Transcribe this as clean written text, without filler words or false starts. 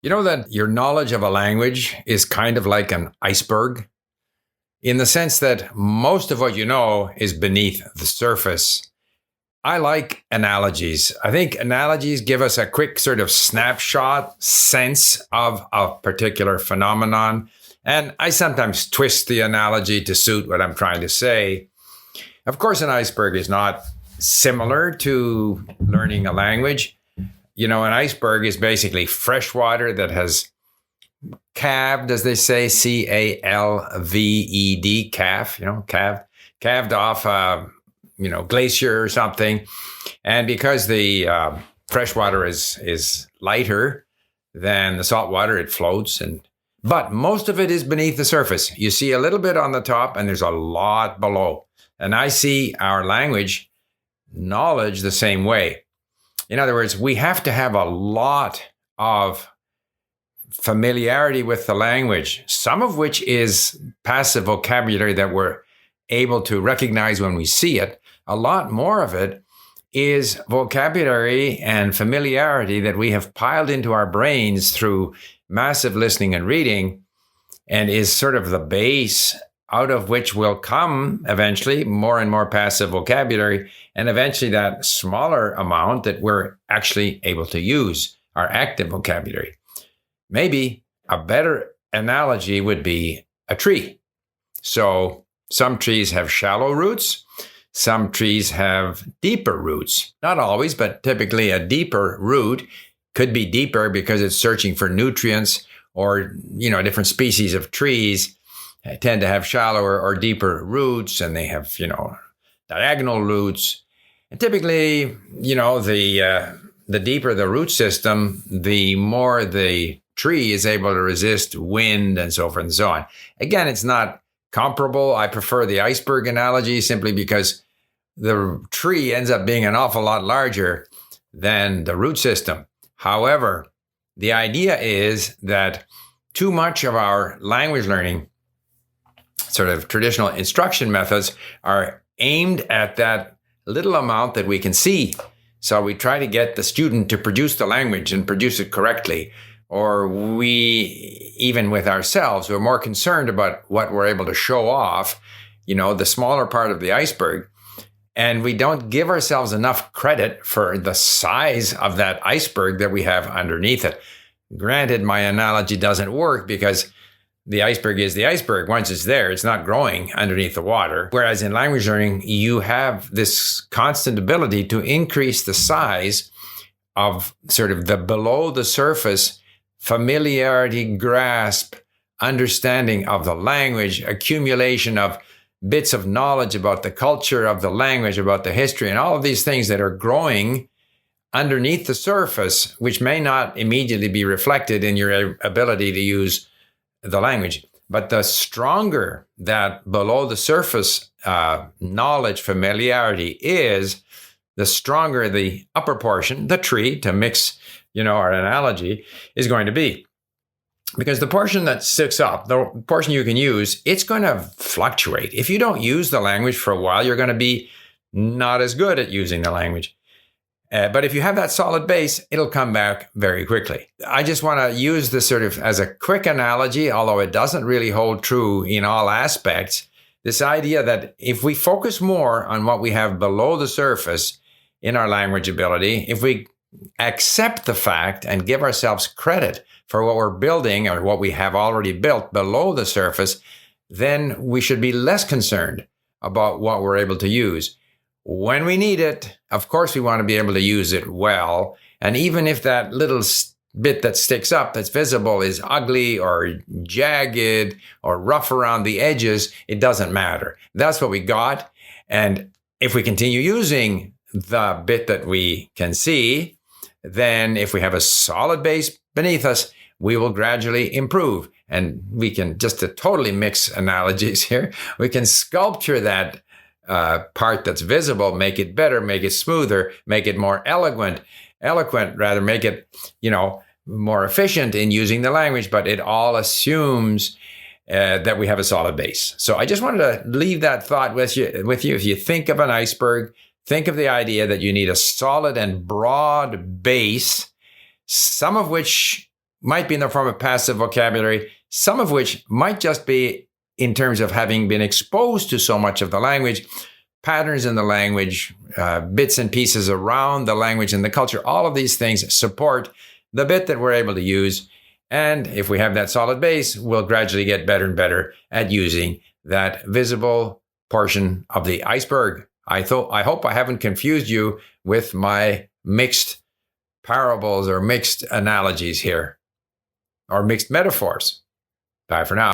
You know that your knowledge of a language is kind of like an iceberg in the sense that most of what you know is beneath the surface. I like analogies. I think analogies give us a quick sort of snapshot sense of a particular phenomenon. And I sometimes twist the analogy to suit what I'm trying to say. Of course, an iceberg is not similar to learning a language. You know, an iceberg is basically fresh water that has calved, as they say, calved, calved off glacier or something. And because the fresh water is lighter than the salt water, it floats. But most of it is beneath the surface. You see a little bit on the top and there's a lot below. And I see our language knowledge the same way. In other words, we have to have a lot of familiarity with the language, some of which is passive vocabulary that we're able to recognize when we see it. A lot more of it is vocabulary and familiarity that we have piled into our brains through massive listening and reading, and is sort of the base out of which will come eventually more and more passive vocabulary, and eventually that smaller amount that we're actually able to use, our active vocabulary. Maybe a better analogy would be a tree. So some trees have shallow roots. Some trees have deeper roots. Not always, but typically a deeper root could be deeper because it's searching for nutrients, or, different species of trees tend to have shallower or deeper roots, and they have, diagonal roots. And typically, the deeper the root system, the more the tree is able to resist wind and so forth and so on. Again, it's not comparable. I prefer the iceberg analogy simply because the tree ends up being an awful lot larger than the root system. However, the idea is that too much of our language learning, sort of traditional instruction methods, are aimed at that little amount that we can see. So we try to get the student to produce the language and produce it correctly. Or we, even with ourselves, we're more concerned about what we're able to show off, the smaller part of the iceberg. And we don't give ourselves enough credit for the size of that iceberg that we have underneath it. Granted, my analogy doesn't work because the iceberg is the iceberg. Once it's there, it's not growing underneath the water. Whereas in language learning, you have this constant ability to increase the size of sort of the below the surface familiarity, grasp, understanding of the language, accumulation of bits of knowledge about the culture of the language, about the history, and all of these things that are growing underneath the surface, which may not immediately be reflected in your ability to use the language. But the stronger that below the surface knowledge, familiarity is, the stronger the upper portion, the tree, to mix, our analogy, is going to be. Because the portion that sticks up, the portion you can use, it's going to fluctuate. If you don't use the language for a while, you're going to be not as good at using the language. But if you have that solid base, it'll come back very quickly. I just want to use this sort of as a quick analogy, although it doesn't really hold true in all aspects. This idea that if we focus more on what we have below the surface in our language ability, if we accept the fact and give ourselves credit for what we're building or what we have already built below the surface, then we should be less concerned about what we're able to use. When we need it, of course, we want to be able to use it well. And even if that little bit that sticks up, that's visible, is ugly or jagged or rough around the edges, it doesn't matter. That's what we got. And if we continue using the bit that we can see, then if we have a solid base beneath us, we will gradually improve. And we can, just to totally mix analogies here, we can sculpture that part that's visible, make it better, make it smoother, make it more eloquent rather, make it, more efficient in using the language, but it all assumes that we have a solid base. So I just wanted to leave that thought with you. If you think of an iceberg, think of the idea that you need a solid and broad base, some of which might be in the form of passive vocabulary, some of which might just be in terms of having been exposed to so much of the language, patterns in the language, bits and pieces around the language and the culture. All of these things support the bit that we're able to use. And if we have that solid base, we'll gradually get better and better at using that visible portion of the iceberg. I hope I haven't confused you with my mixed parables or mixed analogies here, or mixed metaphors. Bye for now.